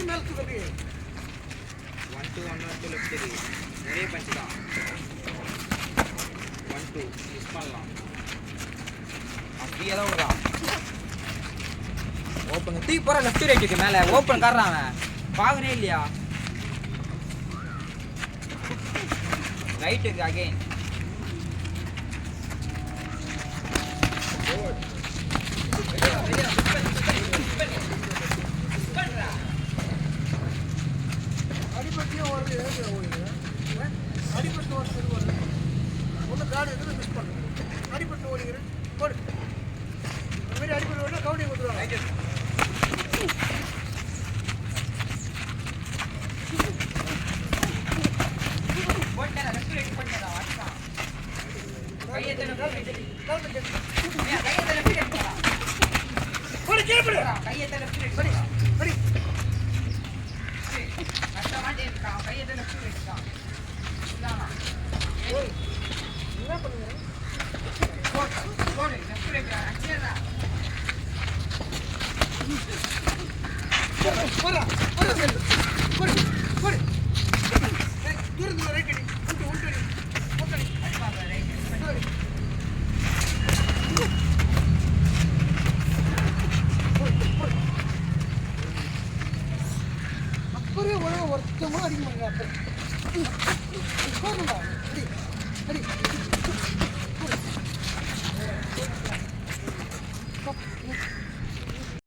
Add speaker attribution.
Speaker 1: மேல தூக்கி
Speaker 2: 1 2 1 2 லெஃப்ட் சரி நிறைய பஞ்ச் தான் 1 2 மிஸ் பண்ணலாம் அப்படியே தான் விடுறான் ஓப்பன் தூக்கி போற லெஃப்ட் ரைட்டுக்கு மேல ஓப்பன் காரணம் அவன் பாக்குறே இல்லையா ரைட்டுக்கு அகைன்
Speaker 1: அடிபட்டியும் வருது அடிபட்டு வருது ஒன்று காடு எதுவும் மிஸ் பண்ணுங்க அடிபட்டு ஓடிக்கிறேன் போடு இந்த மாதிரி அடிபட்டு ஓடினா கவுண்டிங் கொடுத்துருவாங்க என்ன பண்ணுங்க அப்படியே உலக வருத்தமாக அடிக்க மாட்டேங்க அடி அடி